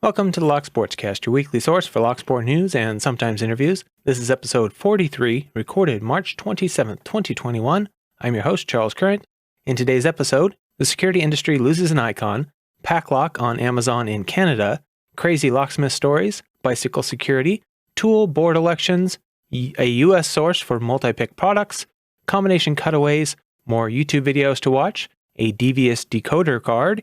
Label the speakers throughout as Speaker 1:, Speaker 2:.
Speaker 1: Welcome to the Lock Sportscast, your weekly source for lock sport news and sometimes interviews. This is episode 43, recorded March 27th, 2021. I'm your host, Charles Current. In today's episode, the security industry loses an icon, PacLock on Amazon in Canada, crazy locksmith stories, bicycle security, TOOOL board elections, a US source for Multipick products, combination cutaways, more YouTube videos to watch, a Devious decoder card,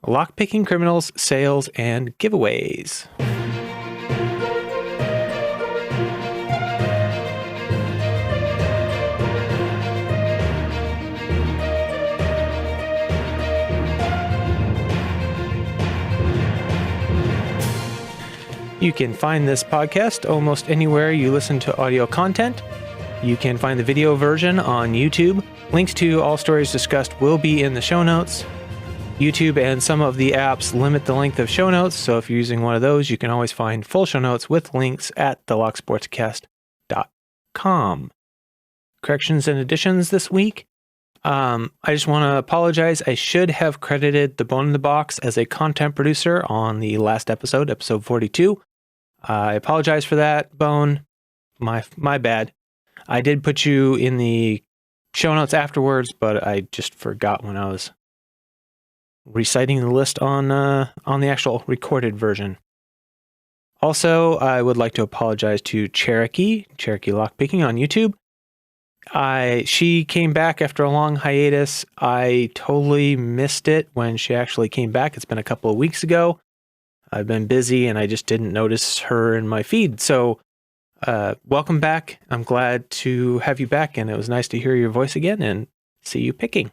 Speaker 1: lockpicking criminals, sales, and giveaways. You can find this podcast almost anywhere you listen to audio content. You can find the video version on YouTube. Links to all stories discussed will be in the show notes. YouTube and some of the apps limit the length of show notes, so if you're using one of those, you can always find full show notes with links at thelocksportscast.com. Corrections and additions this week. I just want to apologize. I should have credited the Bone in the Box as a content producer on the last episode, episode 42. I apologize for that, Bone. My bad. I did put you in the show notes afterwards, but I just forgot when I was reciting the list on the actual recorded version. Also, I would like to apologize to Cherokee Lockpicking on YouTube. She came back after a long hiatus. I totally missed it when she actually came back. It's been a couple of weeks ago. I've been busy and I just didn't notice her in my feed. So, welcome back. I'm glad to have you back, and it was nice to hear your voice again and see you picking.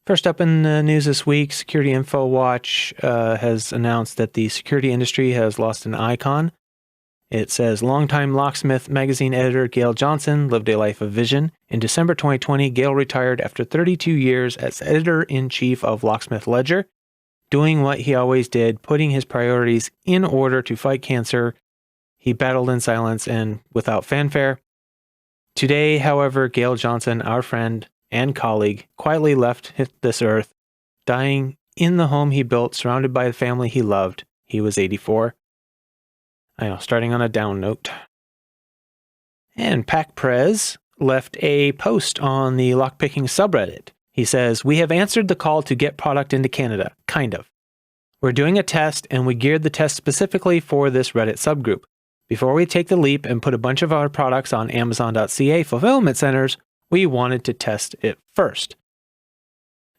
Speaker 1: First up in the news this week, Security Info Watch has announced that the security industry has lost an icon. It says, longtime Locksmith magazine editor Gail Johnson lived a life of vision. In December 2020, Gail retired after 32 years as editor-in-chief of Locksmith Ledger, doing what he always did, putting his priorities in order to fight cancer. He battled in silence and without fanfare. Today, however, Gail Johnson, our friend and colleague, quietly left this earth, dying in the home he built, surrounded by the family he loved. He was 84. I know, starting on a down note. And PacPrez left a post on the lockpicking subreddit. He says, we have answered the call to get product into Canada, kind of. We're doing a test, and we geared the test specifically for this Reddit subgroup. Before we take the leap and put a bunch of our products on Amazon.ca fulfillment centers, we wanted to test it first.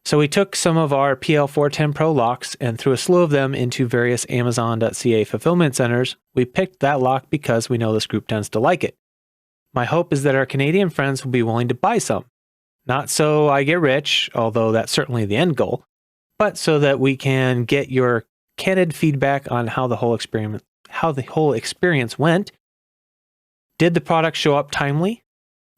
Speaker 1: So we took some of our PL410 Pro locks and threw a slew of them into various Amazon.ca fulfillment centers. We picked that lock because we know this group tends to like it. My hope is that our Canadian friends will be willing to buy some. Not so I get rich, although that's certainly the end goal, but so that we can get your candid feedback on how the whole experience went. Did the product show up timely?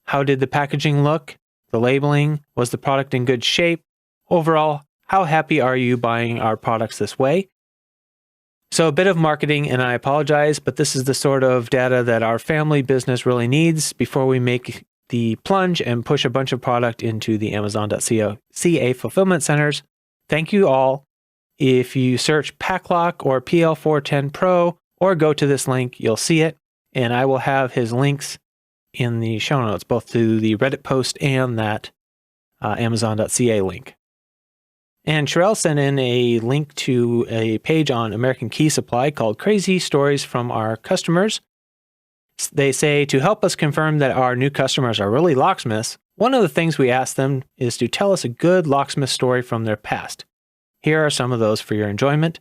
Speaker 1: How did the packaging look? The labeling? Was the product in good shape? Overall, how happy are you buying our products this way? So a bit of marketing, and I apologize, but this is the sort of data that our family business really needs before we make the plunge and push a bunch of product into the Amazon.ca fulfillment centers. Thank you all. If you search PacLock or PL410 Pro or go to this link, you'll see it, and I will have his links in the show notes, both to the Reddit post and that Amazon.ca link. And Chirael sent in a link to a page on American Key Supply called Crazy Stories from Our Customers. They say, to help us confirm that our new customers are really locksmiths, one of the things we ask them is to tell us a good locksmith story from their past. Here are some of those for your enjoyment.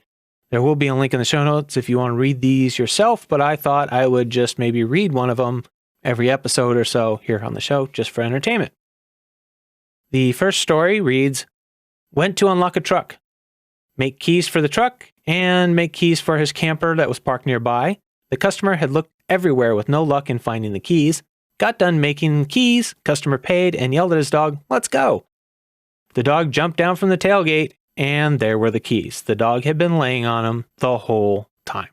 Speaker 1: There will be a link in the show notes if you want to read these yourself, but I thought I would just maybe read one of them every episode or so here on the show, just for entertainment. The first story reads, went to unlock a truck, make keys for the truck, and make keys for his camper that was parked nearby. The customer had looked everywhere with no luck in finding the keys. Got done making keys, customer paid, and yelled at his dog, let's go. The dog jumped down from the tailgate, and there were the keys. The dog had been laying on him the whole time.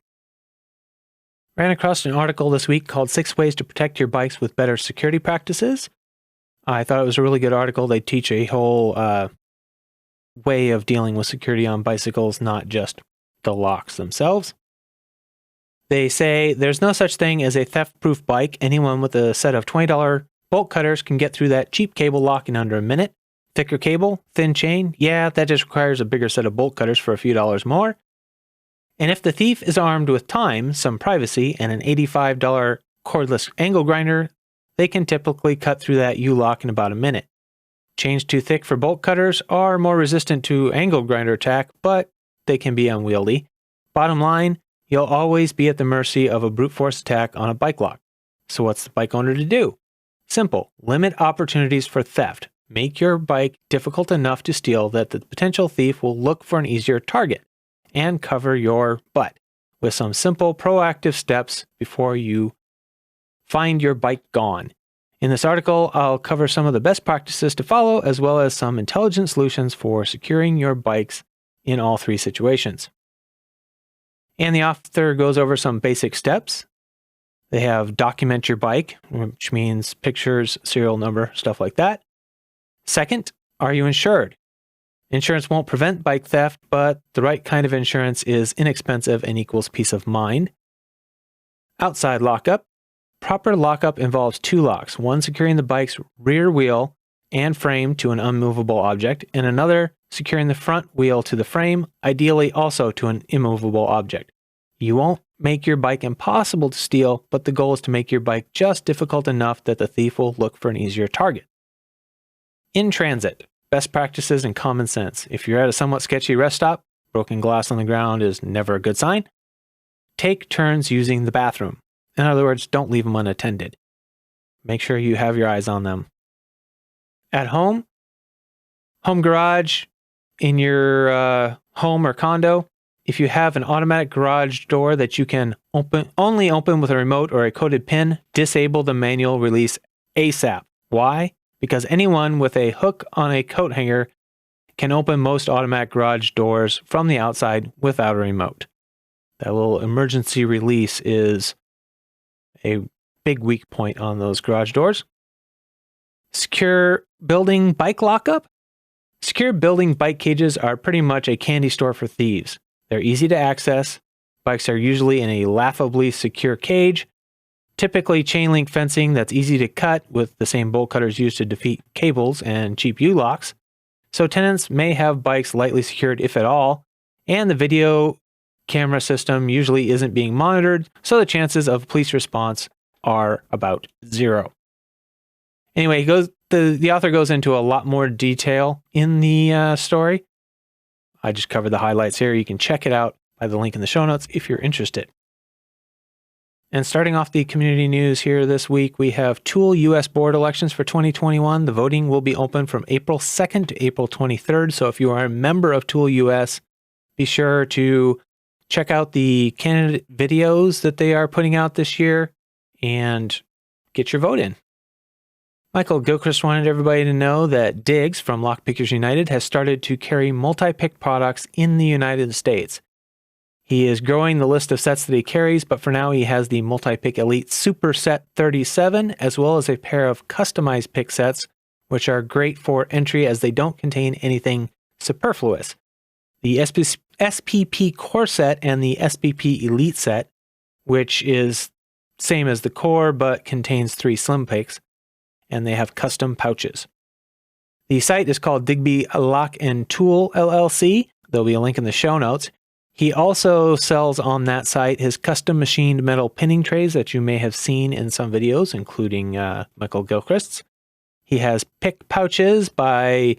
Speaker 1: Ran across an article this week called 6 Ways to Protect Your Bikes with Better Security Practices. I thought it was a really good article. They teach a whole way of dealing with security on bicycles, not just the locks themselves. They say there's no such thing as a theft-proof bike. Anyone with a set of $20 bolt cutters can get through that cheap cable lock in under a minute. Thicker cable, thin chain, yeah, that just requires a bigger set of bolt cutters for a few dollars more. And if the thief is armed with time, some privacy, and an $85 cordless angle grinder, they can typically cut through that U-lock in about a minute. Chains too thick for bolt cutters are more resistant to angle grinder attack, but they can be unwieldy. Bottom line, you'll always be at the mercy of a brute force attack on a bike lock. So what's the bike owner to do? Simple. Limit opportunities for theft. Make your bike difficult enough to steal that the potential thief will look for an easier target, and cover your butt with some simple proactive steps before you find your bike gone. In this article, I'll cover some of the best practices to follow, as well as some intelligent solutions for securing your bikes in all three situations. And the author goes over some basic steps. They have document your bike, which means pictures, serial number, stuff like that. Second, are you insured? Insurance won't prevent bike theft, but the right kind of insurance is inexpensive and equals peace of mind. Outside lockup. Proper lockup involves two locks, one securing the bike's rear wheel and frame to an unmovable object, and another securing the front wheel to the frame, ideally also to an immovable object. You won't make your bike impossible to steal, but the goal is to make your bike just difficult enough that the thief will look for an easier target. In transit. Best practices and common sense. If you're at a somewhat sketchy rest stop, broken glass on the ground is never a good sign. Take turns using the bathroom. In other words, don't leave them unattended. Make sure you have your eyes on them. At home garage, in your home or condo, if you have an automatic garage door that you can only open with a remote or a coded pin, disable the manual release ASAP. Why? Because anyone with a hook on a coat hanger can open most automatic garage doors from the outside without a remote. That little emergency release is a big weak point on those garage doors. Secure building bike lockup. Secure building bike cages are pretty much a candy store for thieves. They're easy to access. Bikes are usually in a laughably secure cage. Typically chain link fencing that's easy to cut with the same bolt cutters used to defeat cables and cheap U-locks. So tenants may have bikes lightly secured if at all, and the video camera system usually isn't being monitored, so the chances of police response are about zero. Anyway, the author goes into a lot more detail in the story. I just covered the highlights here. You can check it out by the link in the show notes if you're interested. And starting off the community news here this week, we have TOOOL US Board elections for 2021. The voting will be open from April 2nd to April 23rd. So if you are a member of TOOOL US, be sure to check out the candidate videos that they are putting out this year and get your vote in. Michael Gilchrist wanted everybody to know that Diggs from Lockpickers United has started to carry Multipick products in the United States. He is growing the list of sets that he carries, but for now he has the Multipick Elite Super Set 37, as well as a pair of customized pick sets, which are great for entry as they don't contain anything superfluous. The SPP Core Set and the SPP Elite Set, which is same as the Core but contains 3 slim picks, and they have custom pouches. The site is called Digby Lock and Tool LLC. There'll be a link in the show notes. He also sells on that site his custom machined metal pinning trays that you may have seen in some videos, including Michael Gilchrist's. He has pick pouches by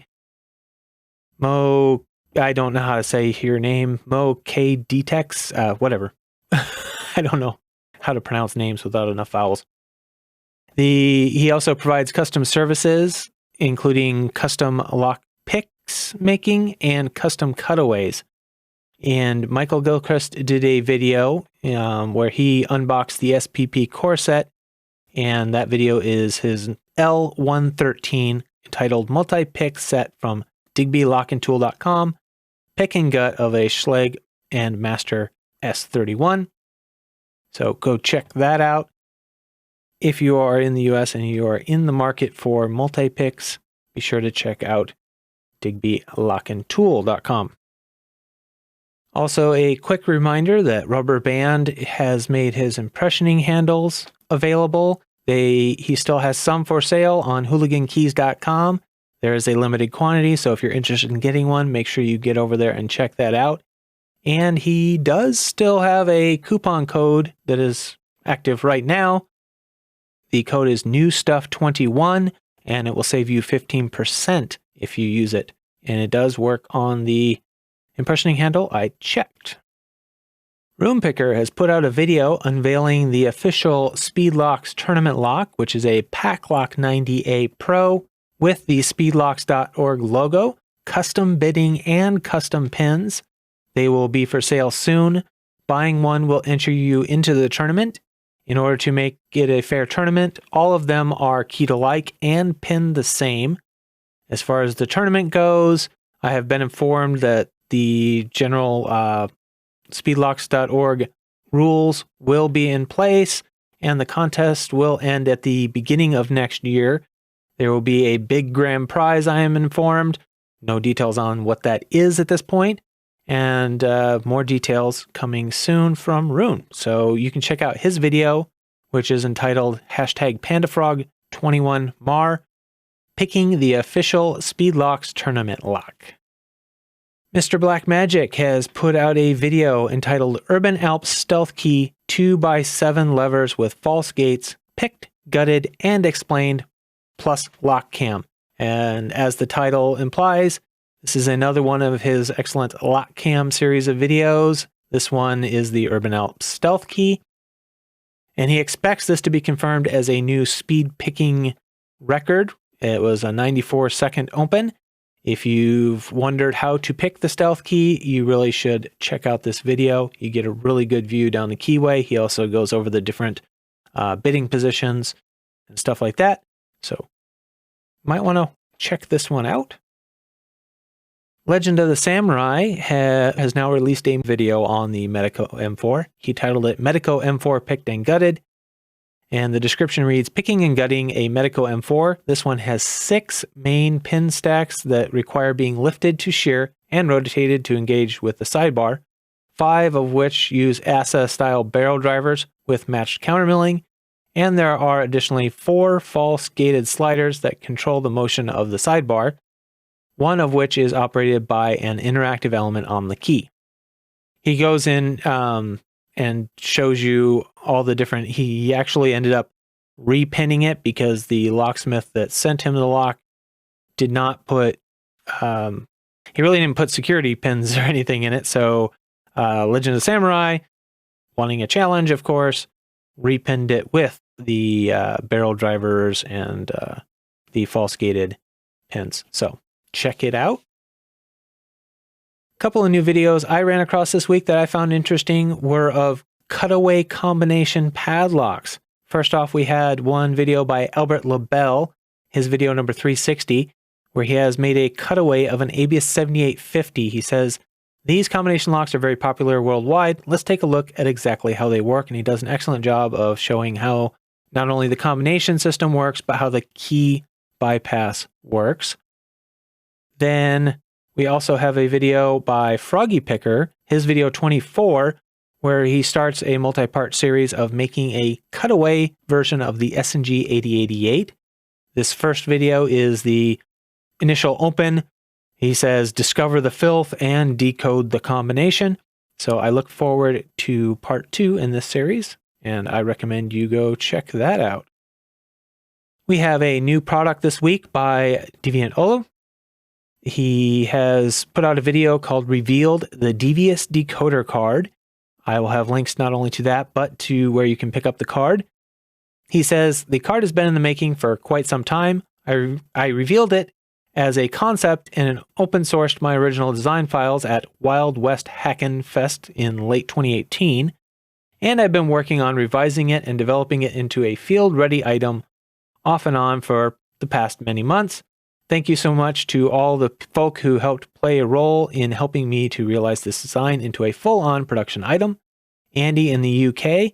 Speaker 1: Mo, I don't know how to say your name, Mo K Dtex, whatever. I don't know how to pronounce names without enough vowels. He also provides custom services, including custom lock picks making and custom cutaways. And Michael Gilchrist did a video where he unboxed the SPP Core Set, and that video is his L113 entitled Multi-Pick Set from DigbyLockandTool.com, pick and gut of a Schlage and Master S31. So go check that out. If you are in the US and you are in the market for multi-picks, be sure to check out DigbyLockandTool.com. Also, a quick reminder that RubberBanned has made his impressioning handles available. He still has some for sale on hooligankeys.com. There is a limited quantity, so if you're interested in getting one, make sure you get over there and check that out. And he does still have a coupon code that is active right now. The code is NEWSTUFF21, and it will save you 15% if you use it. And it does work on the impressioning handle I checked. RoonPicker has put out a video unveiling the official Speedlocks tournament lock, which is a PacLock 90A Pro with the Speedlocks.org logo, custom bidding, and custom pins. They will be for sale soon. Buying one will enter you into the tournament. In order to make it a fair tournament, all of them are keyed alike and pinned the same. As far as the tournament goes, I have been informed that the general Speedlocks.org rules will be in place, and the contest will end at the beginning of next year. There will be a big grand prize, I am informed. No details on what that is at this point, and more details coming soon from Roon. So you can check out his video, which is entitled #Panda-Frog21Mar, picking the official Speedlocks tournament lock. MrBlack-Magic has put out a video entitled Urban Alps Stealth Key 2x7 levers with false gates, picked, gutted, and explained, plus lockcam. And as the title implies, this is another one of his excellent lockcam series of videos. This one is the Urban Alps Stealth Key. And he expects this to be confirmed as a new speed picking record. It was a 94-second open. If you've wondered how to pick the stealth key, you really should check out this video. You get a really good view down the keyway. He also goes over the different bidding positions and stuff like that. So you might want to check this one out. Legend of the Samurai has now released a video on the Medeco M4. He titled it Medeco M4 Picked and Gutted. And the description reads, picking and gutting a Medeco M4. This one has 6 main pin stacks that require being lifted to shear and rotated to engage with the sidebar, 5 of which use ASA-style barrel drivers with matched countermilling, and there are additionally 4 false gated sliders that control the motion of the sidebar, one of which is operated by an interactive element on the key. He goes in and shows you all the different, he actually ended up repinning it because the locksmith that sent him the lock did not put, he really didn't put security pins or anything in it. So Legend of Samurai, wanting a challenge, of course, repinned it with the barrel drivers and the false gated pins. So check it out. A couple of new videos I ran across this week that I found interesting were of cutaway combination padlocks. First off, we had one video by Albert LaBelle, his video number 360, where he has made a cutaway of an ABS 7850. He says, these combination locks are very popular worldwide. Let's take a look at exactly how they work. And he does an excellent job of showing how not only the combination system works, but how the key bypass works. Then we also have a video by PHpicker, his video 24, where he starts a multi-part series of making a cutaway version of the S&G 8088. This first video is the initial open. He says, discover the filth and decode the combination. So I look forward to part 2 in this series, and I recommend you go check that out. We have a new product this week by Devious. He has put out a video called Revealed, the Devious Decoder card. I will have links not only to that, but to where you can pick up the card. He says, the card has been in the making for quite some time. I revealed it as a concept and open sourced my original design files at Wild West Hackin' Fest in late 2018. And I've been working on revising it and developing it into a field-ready item off and on for the past many months. Thank you so much to all the folk who helped play a role in helping me to realize this design into a full-on production item. Andy in the UK,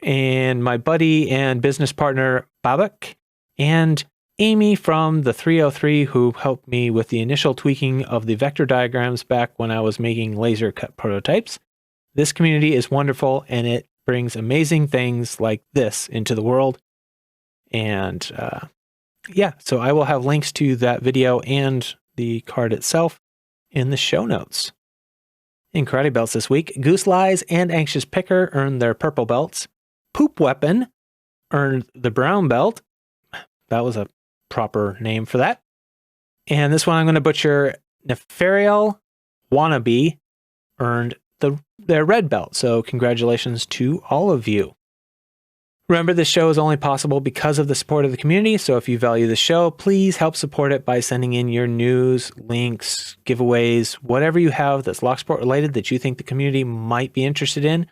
Speaker 1: and my buddy and business partner Babak, and Amy from the 303, who helped me with the initial tweaking of the vector diagrams back when I was making laser cut prototypes. This community is wonderful, and it brings amazing things like this into the world. And yeah, so I will have links to that video and the card itself in the show notes. In karate belts this week, Goose Lies and Anxious Picker earned their purple belts. Poop Weapon earned the brown belt. That was a proper name for that. And this one I'm going to butcher. Nefariel Wannabe earned their red belt. So congratulations to all of you. Remember, this show is only possible because of the support of the community. So if you value the show, please help support it by sending in your news, links, giveaways, whatever you have that's Locksport related that you think the community might be interested in.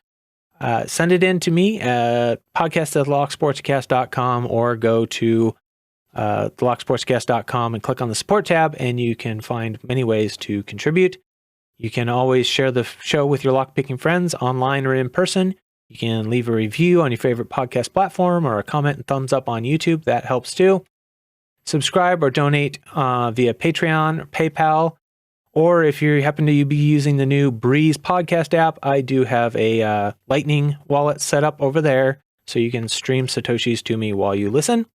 Speaker 1: Send it in to me at podcast@locksportscast.com or go to locksportscast.com and click on the support tab, and you can find many ways to contribute. You can always share the show with your lockpicking friends online or in person. You can leave a review on your favorite podcast platform or a comment and thumbs up on YouTube. That helps too. Subscribe or donate via Patreon or PayPal. Or if you happen to be using the new Breeze podcast app, I do have a Lightning wallet set up over there, so you can stream Satoshis to me while you listen.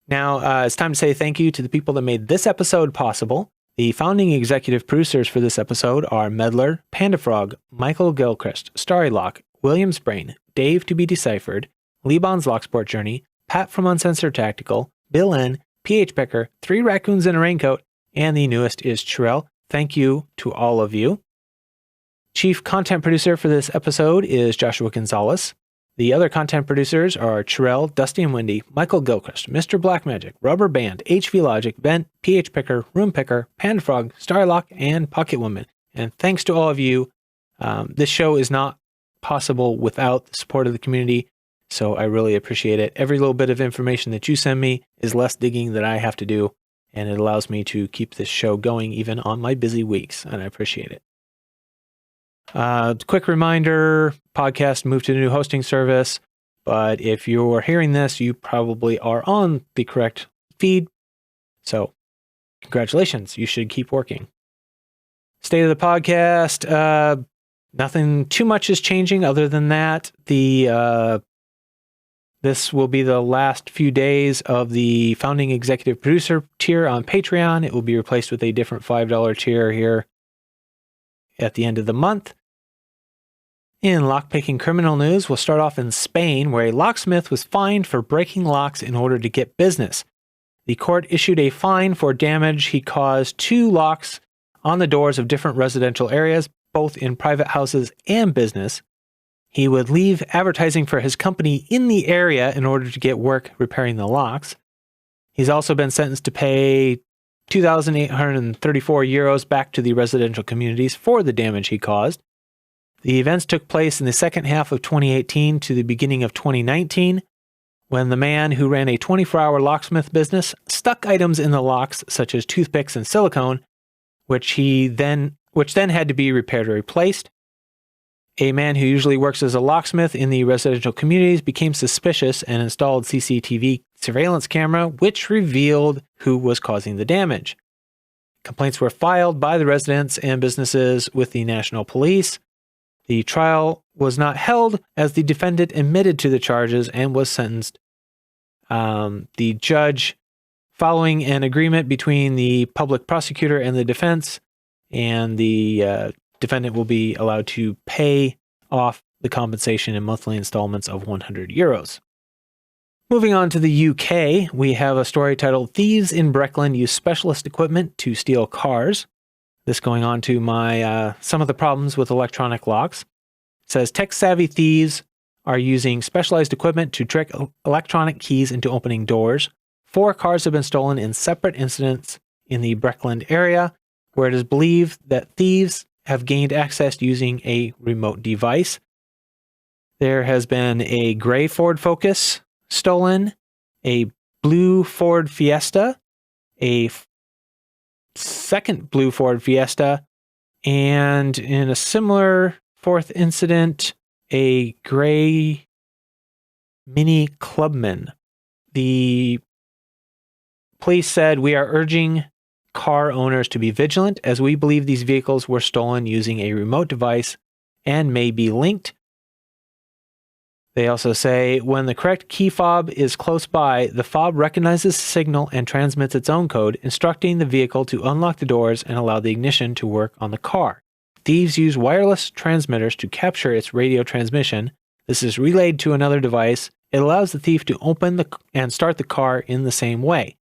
Speaker 1: Now, it's time to say thank you to the people that made this episode possible. The founding executive producers for this episode are Medler, Panda-Frog, Michael Gilchrist, Starrylock, Williams Brain, Dave to be Deciphered, Liban's Locksport Journey, Pat from Uncensored Tactical, BillN, PHpicker, 3 Raccoons in a Raincoat, and the newest is Chirael. Thank you to all of you. Chief content producer for this episode is Joshua Gonzalez. The other content producers are Chirael, Dusty and Wendy, Michael Gilchrist, MrBlack-Magic, RubberBanned, HVLogic, Wendt, PHpicker, RoonPicker, Panda-Frog, Starrylock, and Pocket Woman. And thanks to all of you. This show is not possible without the support of the community, so I really appreciate it. Every little bit of information that you send me is less digging that I have to do, and it allows me to keep this show going even on my busy weeks, and I appreciate it. Quick reminder, podcast moved to the new hosting service, but if you're hearing this, you probably are on the correct feed. So congratulations, you should keep working. State of the podcast, nothing too much is changing other than that. This will be the last few days of the founding executive producer tier on Patreon. It will be replaced with a different $5 tier here at the end of the month. In lockpicking criminal news, we'll start off in Spain, where a locksmith was fined for breaking locks in order to get business. The court issued a fine for damage he caused to locks on the doors of different residential areas, both in private houses and business. He would leave advertising for his company in the area in order to get work repairing the locks. He's also been sentenced to pay 2,834 euros back to the residential communities for the damage he caused. The events took place in the second half of 2018 to the beginning of 2019, when the man who ran a 24-hour locksmith business stuck items in the locks, such as toothpicks and silicone, which then had to be repaired or replaced. A man who usually works as a locksmith in the residential communities became suspicious and installed CCTV surveillance camera, which revealed who was causing the damage. Complaints were filed by the residents and businesses with the national police. The trial was not held as the defendant admitted to the charges and was sentenced. The judge, following an agreement between the public prosecutor and the defense, and the defendant will be allowed to pay off the compensation in monthly installments of 100 euros. Moving on to the UK, we have a story titled "Thieves in Breckland Use Specialist Equipment to Steal Cars." This going on to my some of the problems with electronic locks. It says tech-savvy thieves are using specialized equipment to trick electronic keys into opening doors. 4 cars have been stolen in separate incidents in the Breckland area, where it is believed that thieves have gained access using a remote device. There has been a gray Ford Focus stolen, a blue Ford Fiesta, a second blue Ford Fiesta, and in a similar 4th incident, a gray Mini Clubman. The Police said, "We are urging car owners to be vigilant as we believe these vehicles were stolen using a remote device and may be linked." They also say, when the correct key fob is close by, the fob recognizes the signal and transmits its own code, instructing the vehicle to unlock the doors and allow the ignition to work on the car. Thieves use wireless transmitters to capture its radio transmission. This is relayed to another device. It allows the thief to open and start the car in the same way.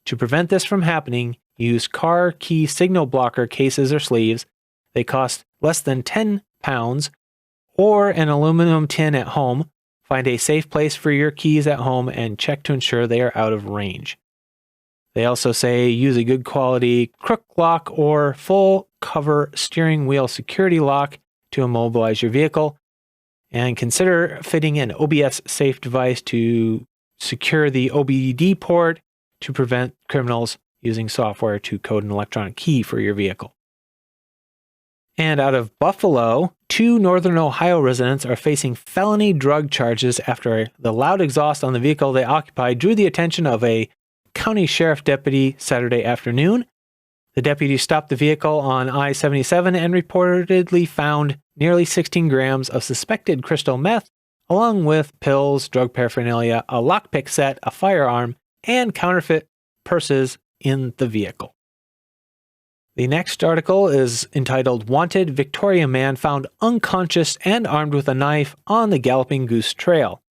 Speaker 1: To prevent this from happening, use car key signal blocker cases or sleeves. They cost less than £10 or an aluminum tin at home. Find a safe place for your keys at home and check to ensure they are out of range. They also say use a good quality crook lock or full cover steering wheel security lock to immobilize your vehicle, and consider fitting an OBS safe device to secure the OBD port to prevent criminals using software to code an electronic key for your vehicle. And out of Buffalo, 2 Northern Ohio residents are facing felony drug charges after the loud exhaust on the vehicle they occupied drew the attention of a county sheriff deputy Saturday afternoon. The deputy stopped the vehicle on I-77 and reportedly found nearly 16 grams of suspected crystal meth, along with pills, drug paraphernalia, a lockpick set, a firearm, and counterfeit purses in the vehicle. The next article is entitled, "Wanted Victoria Man Found Unconscious and Armed with a Knife on the Galloping Goose Trail."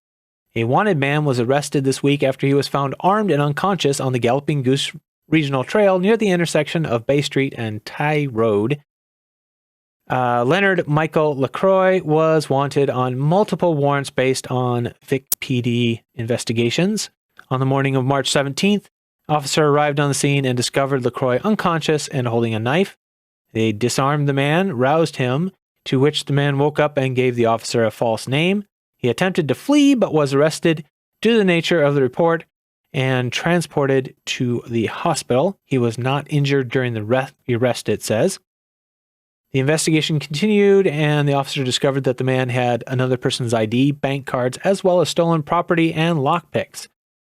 Speaker 1: A wanted man was arrested this week after he was found armed and unconscious on the Galloping Goose Regional Trail near the intersection of Bay Street and Ty Road. Leonard Michael LaCroix was wanted on multiple warrants based on Vic PD investigations. On the morning of March 17th, officer arrived on the scene and discovered LaCroix unconscious and holding a knife. They disarmed the man, roused him, to which the man woke up and gave the officer a false name. He attempted to flee but was arrested due to the nature of the report and transported to the hospital. He was not injured during the arrest, it says. The investigation continued, and the officer discovered that the man had another person's ID, bank cards, as well as stolen property and lockpicks.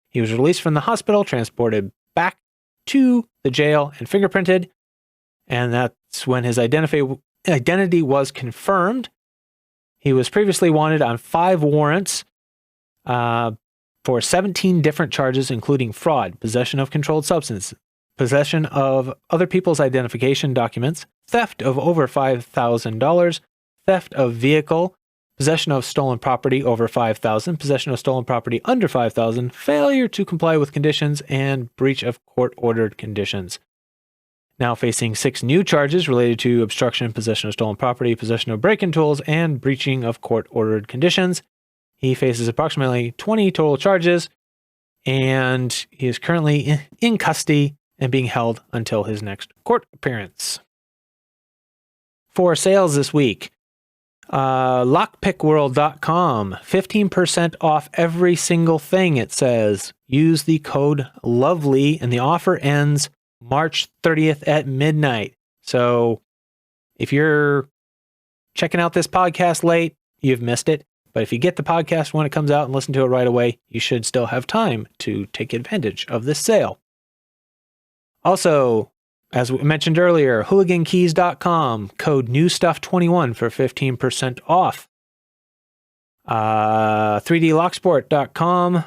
Speaker 1: He was released from the hospital, transported back to the jail, and fingerprinted, and that's when his identity was confirmed. He was previously wanted on 5 warrants for 17 different charges, including fraud, possession of controlled substance, possession of other people's identification documents, theft of over $5,000, theft of vehicle, possession of stolen property over $5,000, possession of stolen property under $5,000, failure to comply with conditions, and breach of court-ordered conditions. Now facing 6 new charges related to obstruction, possession of stolen property, possession of break-in tools, and breaching of court-ordered conditions. He faces approximately 20 total charges, and he is currently in custody and being held until his next court appearance. For sales this week, lockpickworld.com, 15% off every single thing, it says. Use the code LOVELY, and the offer ends March 30th at midnight. So if you're checking out this podcast late, you've missed it. But if you get the podcast when it comes out and listen to it right away, you should still have time to take advantage of this sale. Also, as we mentioned earlier, hooligankeys.com, code NEWSTUFF21 for 15% off. 3dlocksport.com.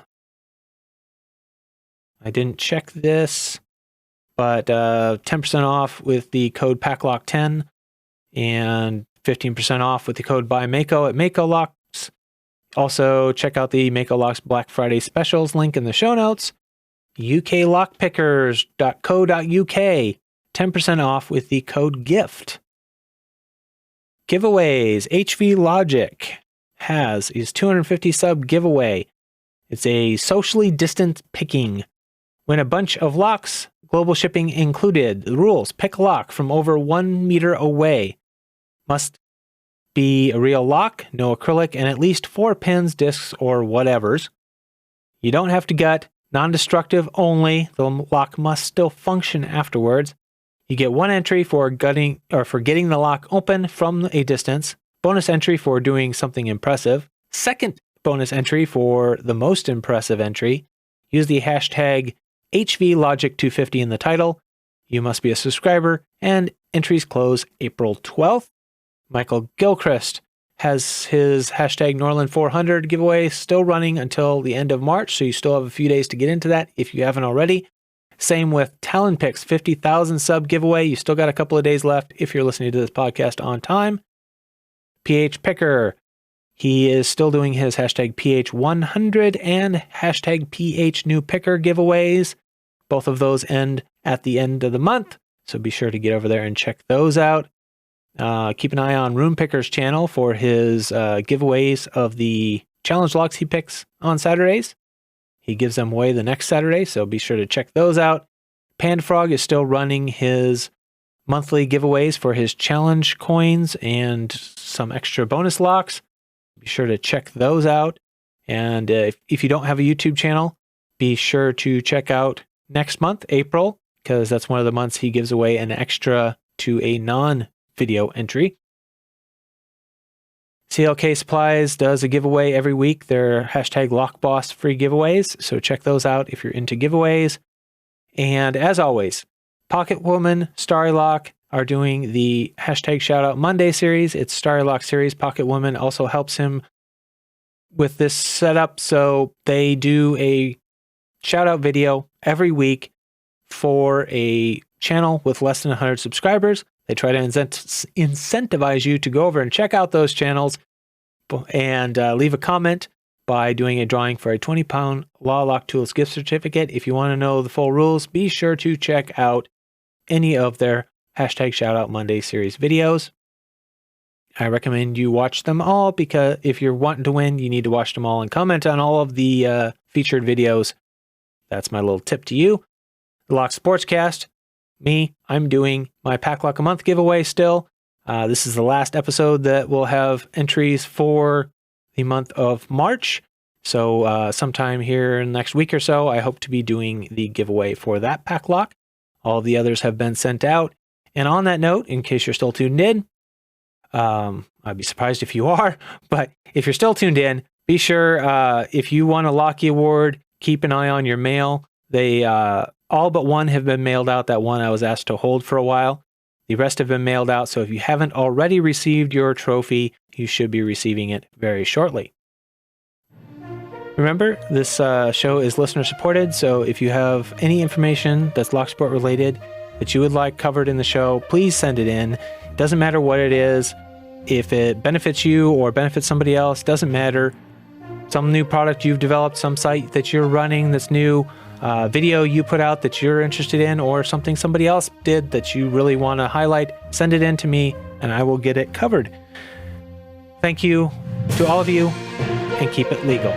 Speaker 1: I didn't check this, but 10% off with the code PacLock10 and 15% off with the code BuyMako at Mako Locks. Also, check out the Mako Locks Black Friday specials link in the show notes. uklockpickers.co.uk, 10% off with the code GIFT. Giveaways. HVLogic has his 250 sub giveaway. It's a socially distant picking. Win a bunch of locks, global shipping included. The rules: pick a lock from over 1 meter away. Must be a real lock, no acrylic, and at least 4 pins, discs, or whatevers. You don't have to gut. Non-destructive only. The lock must still function afterwards. You get 1 entry for getting the lock open from a distance. Bonus entry for doing something impressive. Second bonus entry for the most impressive entry. Use the hashtag HVLogic 250 in the title. You must be a subscriber, and entries close April 12th. Michael Gilchrist has his hashtag Norland 400 giveaway still running until the end of March, so you still have a few days to get into that if you haven't already. Same with Tallanpick's 50,000 sub giveaway. You still got a couple of days left if you're listening to this podcast on time. PHpicker, he is still doing his hashtag PH100 and hashtag PHNewPicker giveaways. Both of those end at the end of the month, so be sure to get over there and check those out. Keep an eye on RoonPicker's channel for his giveaways of the challenge locks he picks on Saturdays. He gives them away the next Saturday, so be sure to check those out. Panda-Frog is still running his monthly giveaways for his challenge coins and some extra bonus locks. Be sure to check those out. And if you don't have a YouTube channel, be sure to check out next month, April, because that's one of the months he gives away an extra to a non-video entry. CLK Supplies does a giveaway every week. They're hashtag LockBoss free giveaways, so check those out if you're into giveaways. And as always, Pocket Woman, Starrylock are doing the hashtag Shoutout Monday series. It's Starrylock series. Pocket Woman also helps him with this setup, so they do a shoutout video every week for a channel with less than 100 subscribers. They try to incentivize you to go over and check out those channels and leave a comment by doing a drawing for a 20-pound Law Lock Tools gift certificate. If you want to know the full rules, be sure to check out any of their hashtag Shoutout Monday series videos. I recommend you watch them all, because if you're wanting to win, you need to watch them all and comment on all of the featured videos. That's my little tip to you. The Lock Sportscast. I'm doing my PacLock a month giveaway still. This is the last episode that will have entries for the month of March. So sometime here in the next week or so, I hope to be doing the giveaway for that PacLock. All of the others have been sent out. And on that note, in case you're still tuned in, I'd be surprised if you are, but if you're still tuned in, be sure if you want a Locky Award, keep an eye on your mail. They all but one have been mailed out. That one I was asked to hold for a while. The rest have been mailed out, so if you haven't already received your trophy, you should be receiving it very shortly. Remember, this show is listener supported, so if you have any information that's Locksport related that you would like covered in the show, please send it in. It doesn't matter what it is. If it benefits you or benefits somebody else, doesn't matter. Some new product you've developed, some site that you're running that's new, video you put out that you're interested in, or something somebody else did that you really want to highlight, send it in to me and I will get it covered. Thank you to all of you, and keep it legal.